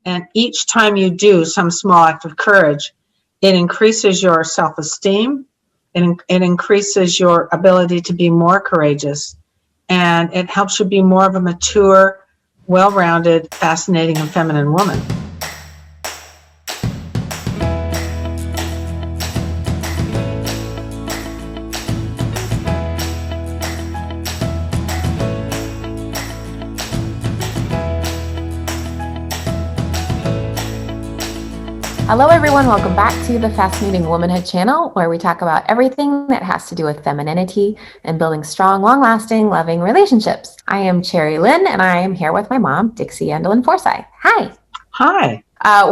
And each time you do some small act of courage, it increases your self-esteem. It increases your ability to be more courageous. And it helps you be more of a mature, well-rounded, fascinating, and feminine woman. Hello everyone, welcome back to the Fascinating Womanhood channel, where we talk about everything that has to do with femininity and building strong, long-lasting, loving relationships. I am Cherry Lynn, and I am here with my mom, Dixie Endelin Forsyth. Hi. Hi.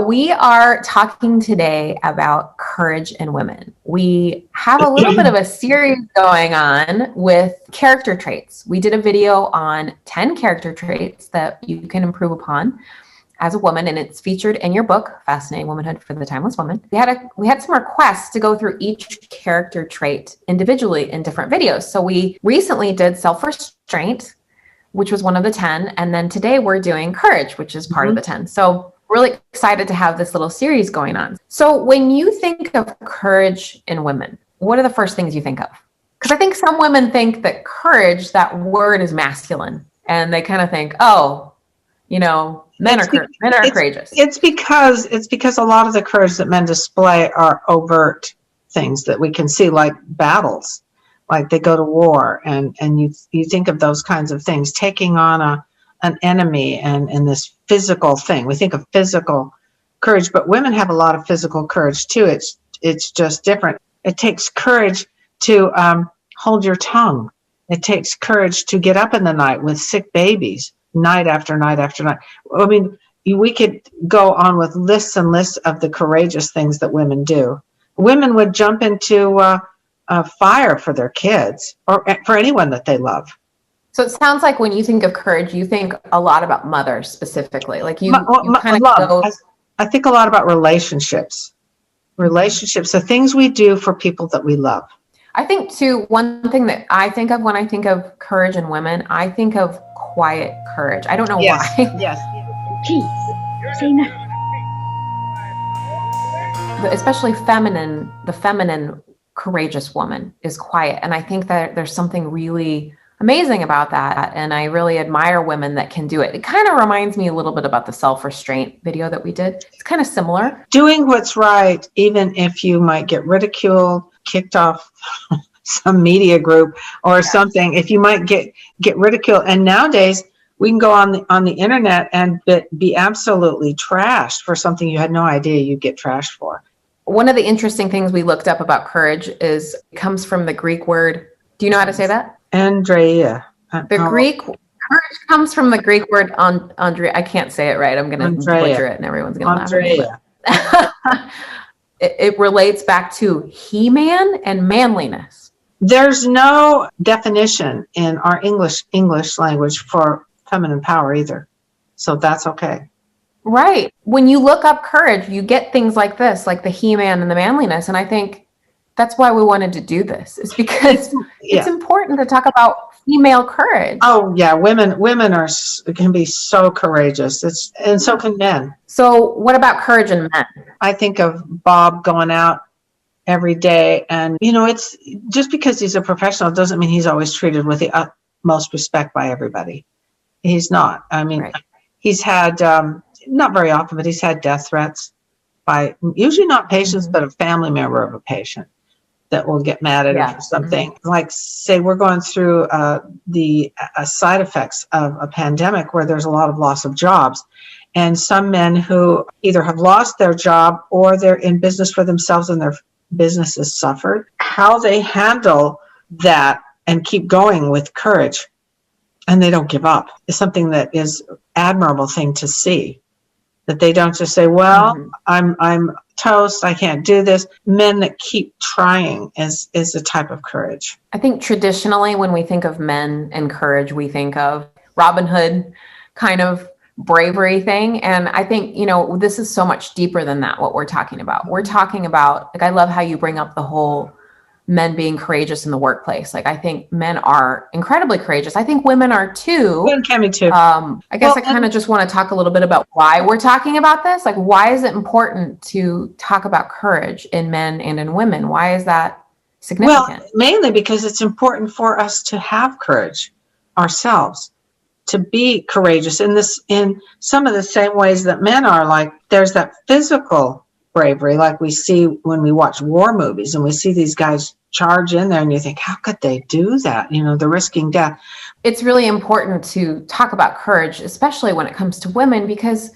We are talking today about courage in women. We have a little bit of a series going on with character traits. We did a video on 10 character traits that you can improve upon as a woman, and it's featured in your book, Fascinating Womanhood for the Timeless Woman. We had some requests to go through each character trait individually in different videos. So we recently did self-restraint, which was one of the 10. And then today we're doing courage, which is part of the 10. So really excited to have this little series going on. So when you think of courage in women, what are the first things you think of? Because I think some women think that courage, that word, is masculine. And they kind of think, oh, you know, men are courageous. It's because a lot of the courage that men display are overt things that we can see, like battles, like they go to war, and you think of those kinds of things, taking on an enemy and this physical thing. We think of physical courage, but women have a lot of physical courage too. It's just different. It takes courage to hold your tongue. It takes courage to get up in the night with sick babies, night after night after night. I mean, we could go on with lists and lists of the courageous things that women do. Women would jump into a fire for their kids or for anyone that they love. So it sounds like when you think of courage, you think a lot about mothers specifically. Like you kind of love. I think a lot about relationships, the things we do for people that we love. I think too, one thing that I think of when I think of courage in women, I think of quiet courage. I don't know why. Yes. Peace. Say nothing. Especially the feminine courageous woman is quiet. And I think that there's something really amazing about that. And I really admire women that can do it. It kind of reminds me a little bit about the self-restraint video that we did. It's kind of similar. Doing what's right, even if you might get ridiculed, kicked off some media group or something, if you might get ridiculed. And nowadays we can go on the internet and be absolutely trashed for something you had no idea you'd get trashed for. One of the interesting things we looked up about courage comes from the Greek word. Do you know how to say that? Andrea. Courage comes from the Greek word Andrea. I can't say it right. I'm going to butcher it and everyone's going to laugh at me. It relates back to he-man and manliness. There's no definition in our English language for feminine power either. So that's okay. Right. When you look up courage, you get things like this, like the he-man and the manliness. And I think that's why we wanted to do this, is because it's important to talk about female courage. Oh yeah. Women can be so courageous. And so can men. So what about courage in men? I think of Bob going out every day, and it's just because he's a professional doesn't mean he's always treated with the utmost respect by everybody. He's not. I mean, He's had not very often, but he's had death threats by usually not patients, but a family member of a patient that will get mad at him for something. Like, say we're going through the side effects of a pandemic where there's a lot of loss of jobs. And some men who either have lost their job or they're in business for themselves and their business has suffered, how they handle that and keep going with courage and they don't give up is something that is an admirable thing to see. That they don't just say, well, I'm toast, I can't do this. Men that keep trying is a type of courage. I think traditionally when we think of men and courage, we think of Robin Hood kind of bravery thing. And I think, this is so much deeper than that, what we're talking about. We're talking about, like, I love how you bring up the whole men being courageous in the workplace. Like, I think men are incredibly courageous. I think women are too. And Cammy too. I guess I kind of just want to talk a little bit about why we're talking about this. Like, why is it important to talk about courage in men and in women? Why is that significant? Well, mainly because it's important for us to have courage ourselves, to be courageous in some of the same ways that men are. Like, there's that physical bravery, like we see when we watch war movies and we see these guys charge in there and you think, how could they do that? They're risking death. It's really important to talk about courage, especially when it comes to women, because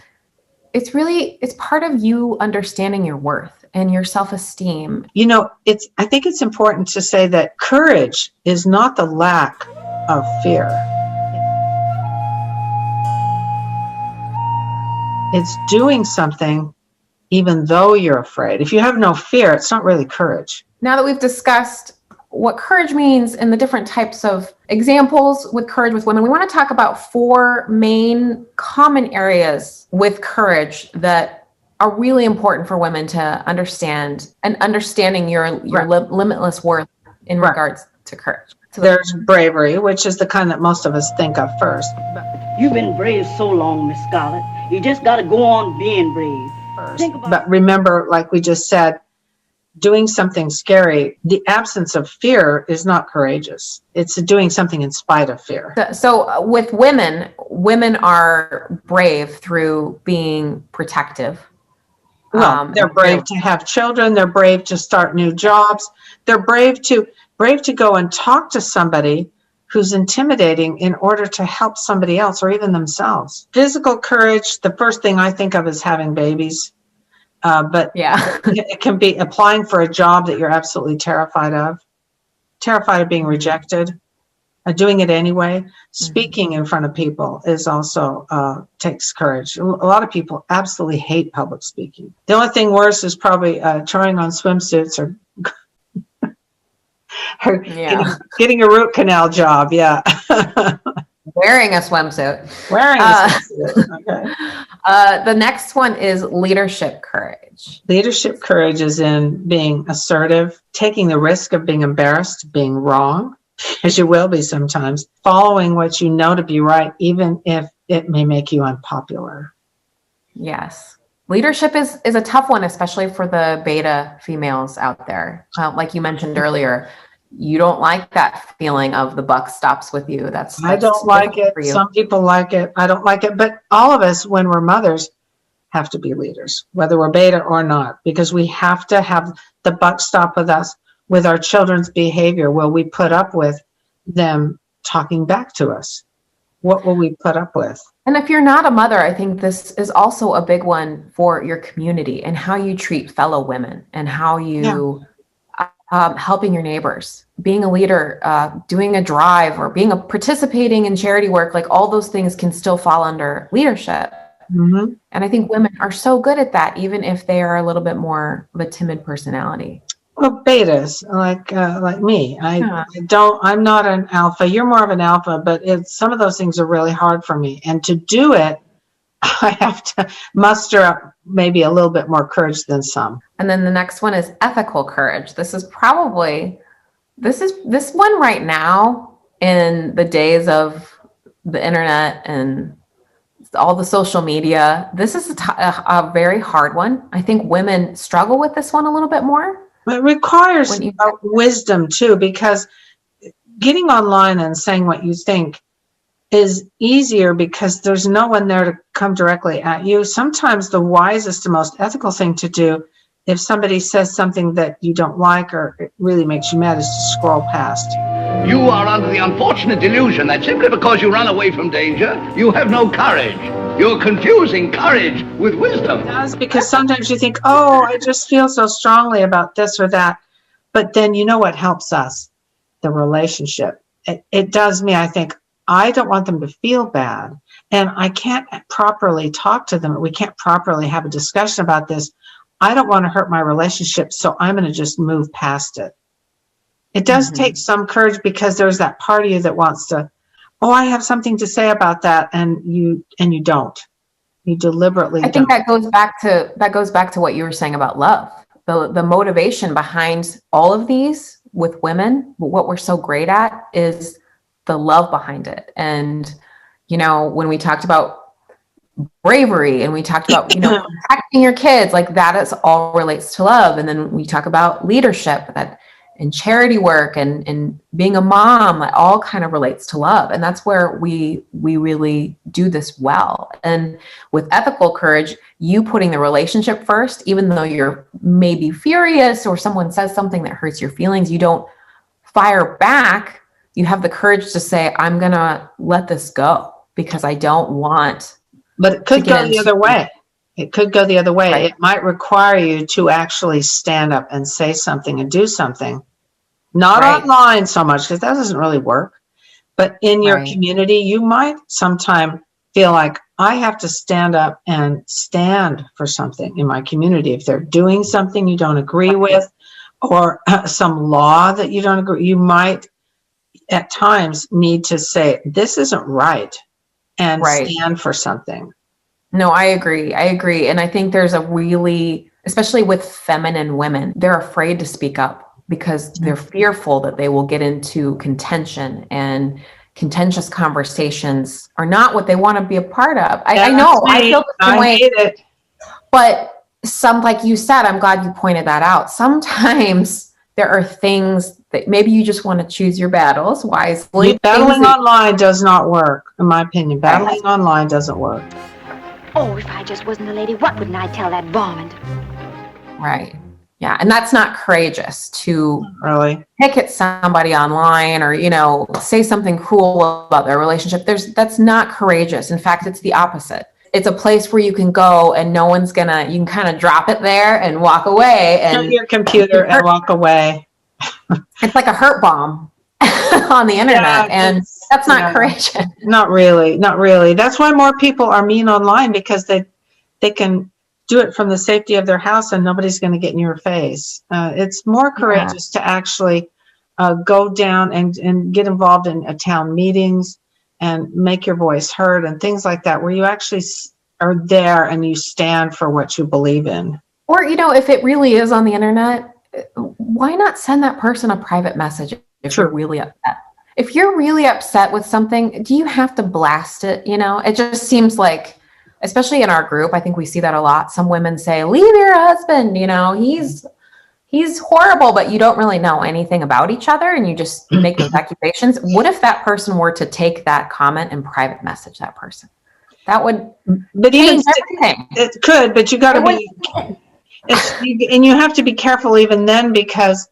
it's part of you understanding your worth and your self-esteem. I think it's important to say that courage is not the lack of fear. It's doing something even though you're afraid. If you have no fear, it's not really courage. Now that we've discussed what courage means and the different types of examples with courage with women, we want to talk about 4 main common areas with courage that are really important for women to understand, and understanding your limitless worth in regards to courage. So there's bravery, which is the kind that most of us think of first. You've been brave so long, Miss Scarlett. You just got to go on being brave. But remember, like we just said, doing something scary, the absence of fear is not courageous. It's doing something in spite of fear. So with women are brave through being protective. Well, they're brave to have children. They're brave to start new jobs. They're brave to go and talk to somebody who's intimidating in order to help somebody else or even themselves. Physical courage, the first thing I think of is having babies. But yeah, it can be applying for a job that you're absolutely terrified of being rejected, doing it anyway. Speaking in front of people is also takes courage. A lot of people absolutely hate public speaking. The only thing worse is probably trying on swimsuits or getting a root canal job. Yeah. Wearing a swimsuit. Okay. The next one is leadership courage. Leadership courage is in being assertive, taking the risk of being embarrassed, being wrong, as you will be sometimes, following what you know to be right, even if it may make you unpopular. Yes. Leadership is a tough one, especially for the beta females out there. Like you mentioned earlier, you don't like that feeling of the buck stops with you. That's I don't like it. Some people like it. I don't like it. But all of us, when we're mothers, have to be leaders, whether we're beta or not, because we have to have the buck stop with us, with our children's behavior. Will we put up with them talking back to us? What will we put up with? And if you're not a mother, I think this is also a big one for your community and how you treat fellow women and how you helping your neighbors, being a leader, doing a drive, or participating in charity work. Like, all those things can still fall under leadership. Mm-hmm. And I think women are so good at that, even if they are a little bit more of a timid personality. Well, betas like me. I'm not an alpha. You're more of an alpha, but some of those things are really hard for me. And to do it, I have to muster up maybe a little bit more courage than some. And then the next one is ethical courage. This is this one right now, in the days of the internet and all the social media. This is a very hard one. I think women struggle with this one a little bit more. It requires wisdom too, because getting online and saying what you think is easier because there's no one there to come directly at you. Sometimes the wisest and most ethical thing to do, if somebody says something that you don't like or it really makes you mad, is to scroll past. You are under the unfortunate delusion that simply because you run away from danger, you have no courage. You're confusing courage with wisdom. It does, because sometimes you think, oh, I just feel so strongly about this or that. But then you know what helps us? The relationship. It does me. I think, I don't want them to feel bad, and I can't properly talk to them. We can't properly have a discussion about this. I don't want to hurt my relationship, so I'm going to just move past it. It does take some courage, because there's that part of you that wants to, oh, I have something to say about that, and you don't. You deliberately don't. I think that goes back to what you were saying about love. The motivation behind all of these with women, but what we're so great at is the love behind it. And, when we talked about bravery and we talked about, protecting your kids, like that is all relates to love. And then we talk about leadership and charity work and being a mom, that all kind of relates to love. And that's where we really do this well. And with ethical courage, you putting the relationship first, even though you're maybe furious or someone says something that hurts your feelings, you don't fire back. You have the courage to say, I'm going to let this go because I don't want. But it could go the other way. It could go the other way. Right. It might require you to actually stand up and say something and do something. Not online so much, because that doesn't really work. But in your community, you might sometime feel like I have to stand up and stand for something in my community. If they're doing something you don't agree with, or some law that you don't agree, you might at times need to say, this isn't right, and stand for something. No, I agree. And I think there's a really, especially with feminine women, they're afraid to speak up because they're fearful that they will get into contention, and contentious conversations are not what they want to be a part of. I know, I feel the same way. Hate it. But like you said, I'm glad you pointed that out. Sometimes there are things that maybe you just want to choose your battles wisely. Battling online does not work, in my opinion. Battling online doesn't work. Oh, if I just wasn't a lady, what wouldn't I tell that varmint? Right. Yeah. And that's not courageous to really pick at somebody online or, say something cruel about their relationship. That's not courageous. In fact, it's the opposite. It's a place where you can go and no one's you can kind of drop it there and walk away and turn your computer and walk away. It's like a hurt bomb on the internet. And that's not courageous. Not really. That's why more people are mean online, because they can do it from the safety of their house and nobody's going to get in your face. It's more courageous to actually go down and get involved in town meetings and make your voice heard and things like that, where you actually are there and you stand for what you believe in. Or, if it really is on the internet, why not send that person a private message if you're really upset? If you're really upset with something, do you have to blast it? It just seems like, especially in our group, I think we see that a lot. Some women say, leave your husband, he's horrible, but you don't really know anything about each other and you just make those accusations. What if that person were to take that comment and private message that person? That would change everything. It could, but you got to be, and you have to be careful even then, because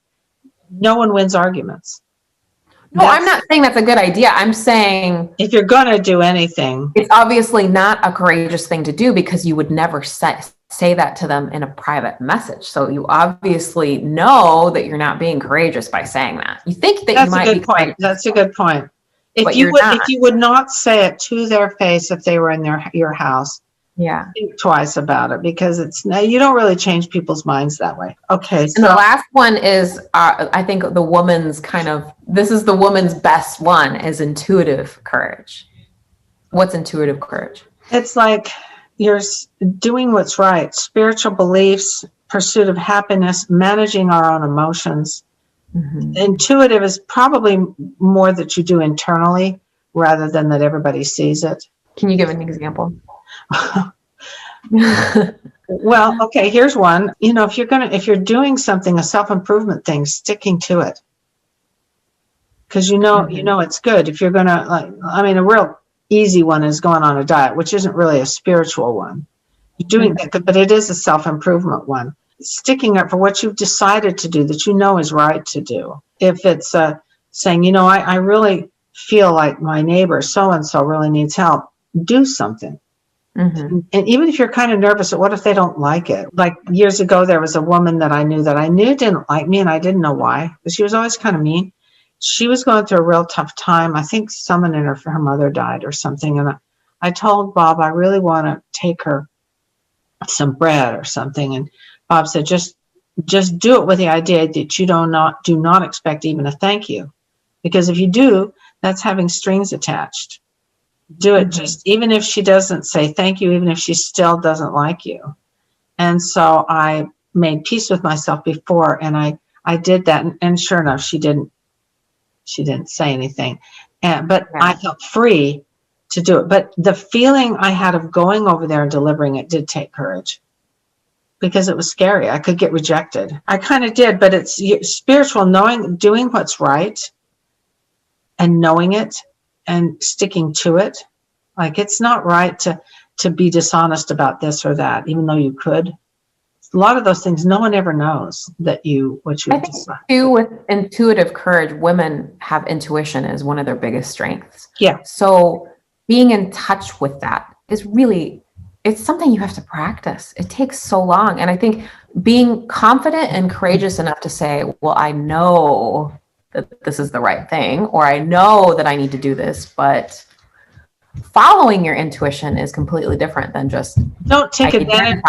no one wins arguments. No, I'm not saying that's a good idea. I'm saying if you're going to do anything, it's obviously not a courageous thing to do, because you would never say that to them in a private message. So you obviously know that you're not being courageous by saying that. You think that you might be courageous. That's a good point. If you would not say it to their face if they were in your house, think twice about it, because you don't really change people's minds that way. Okay. And the last one is, I think this is the woman's best one, is intuitive courage. What's intuitive courage? It's like you're doing what's right. Spiritual beliefs, pursuit of happiness, managing our own emotions. Mm-hmm. Intuitive is probably more that you do internally rather than that everybody sees it. Can you give an example? Well, okay, here's one. If you're doing something, a self-improvement thing, sticking to it. Because it's good. If you're gonna, a real easy one is going on a diet, which isn't really a spiritual one. You're doing that, but it is a self-improvement one. Sticking up for what you've decided to do that is right to do. If it's saying, I really feel like my neighbor so-and-so really needs help, do something. Mm-hmm. And even if you're kind of nervous, what if they don't like it? Like years ago, there was a woman that I knew didn't like me, and I didn't know why, but she was always kind of mean. She was going through a real tough time. I think someone in her mother died or something. And I told Bob, I really want to take her some bread or something. And Bob said, just do it with the idea that you do not expect even a thank you. Because if you do, that's having strings attached. Do it just, even if she doesn't say thank you, even if she still doesn't like you. And so I made peace with myself before, and I I did that. And sure enough, she didn't say anything. But I felt free to do it. But the feeling I had of going over there and delivering it did take courage, because it was scary. I could get rejected. I kind of did, but it's spiritual, doing what's right and knowing it and sticking to it. Like, it's not right to be dishonest about this or that, even though you could. A lot of those things, no one ever knows what you decide. Too, with intuitive courage, women have intuition as one of their biggest strengths. Yeah. So being in touch with that is really, it's something you have to practice. It takes so long. And I think being confident and courageous enough to say, well, I know that this is the right thing, or I know that I need to do this, but following your intuition is completely different than just don't take advantage.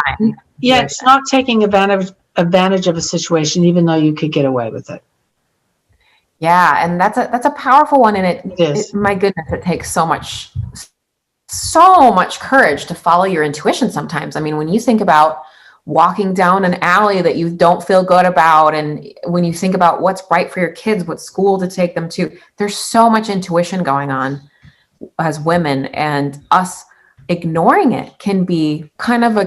Yeah, it's not taking advantage of a situation, even though you could get away with it. Yeah, and that's a powerful one, and it is. My goodness, it takes so much courage to follow your intuition sometimes. I mean, when you think about walking down an alley that you don't feel good about, and when you think about what's right for your kids, what school to take them to, there's so much intuition going on as women, and us ignoring it can be kind of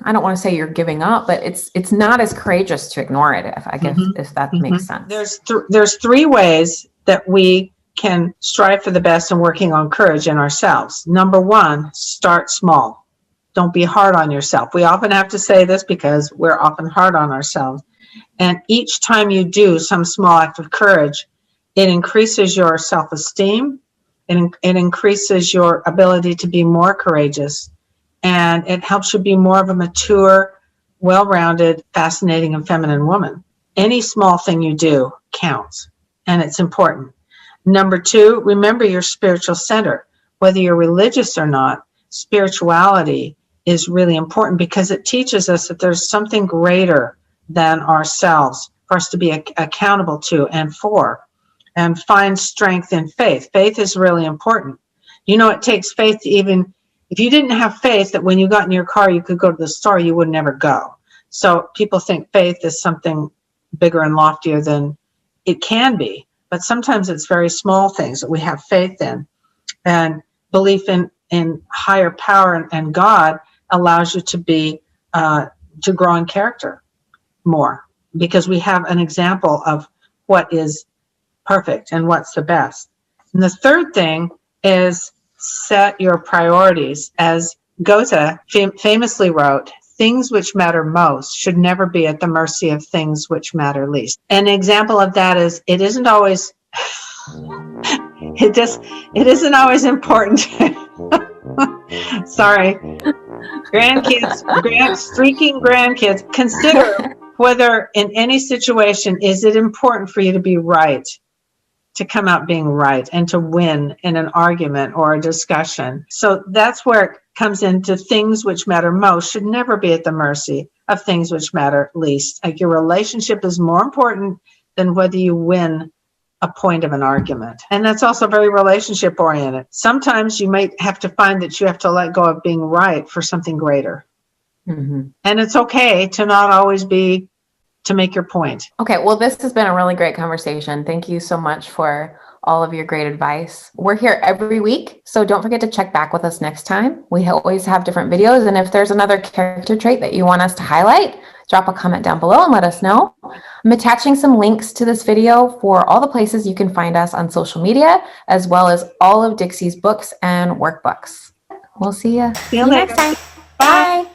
I don't want to say you're giving up, but it's not as courageous to ignore it, if that makes sense. There's 3 ways that we can strive for the best in working on courage in ourselves. Number 1, start small. Don't be hard on yourself. We often have to say this because we're often hard on ourselves. And each time you do some small act of courage, it increases your self-esteem. It increases your ability to be more courageous. And it helps you be more of a mature, well-rounded, fascinating, and feminine woman. Any small thing you do counts, and it's important. Number 2, remember your spiritual center. Whether you're religious or not, spirituality is really important, because it teaches us that there's something greater than ourselves for us to be accountable to and for, and find strength in faith. Faith is really important. You know, it takes faith to even, if you didn't have faith that when you got in your car you could go to the store, you would never go. So people think faith is something bigger and loftier than it can be. But sometimes it's very small things that we have faith in. And belief in higher power and God allows you to be to grow in character more, because we have an example of what is perfect and what's the best. And the third thing is set your priorities. As Goethe famously wrote, things which matter most should never be at the mercy of things which matter least. An example of that is, it isn't always it isn't always important. Sorry. Streaking grandkids. Consider whether in any situation, is it important for you to be right, to come out being right, and to win in an argument or a discussion. So that's where it comes into things which matter most should never be at the mercy of things which matter least. Like, your relationship is more important than whether you win a point of an argument. And that's also very relationship oriented. Sometimes you might have to find that you have to let go of being right for something greater. Mm-hmm. And it's okay to not always be to make your point. Okay, well, this has been a really great conversation. Thank you so much for all of your great advice. We're here every week, so don't forget to check back with us next time. We always have different videos, and if there's another character trait that you want us to highlight, drop a comment down below and let us know. I'm attaching some links to this video for all the places you can find us on social media, as well as all of Dixie's books and workbooks. We'll see you next time. Bye.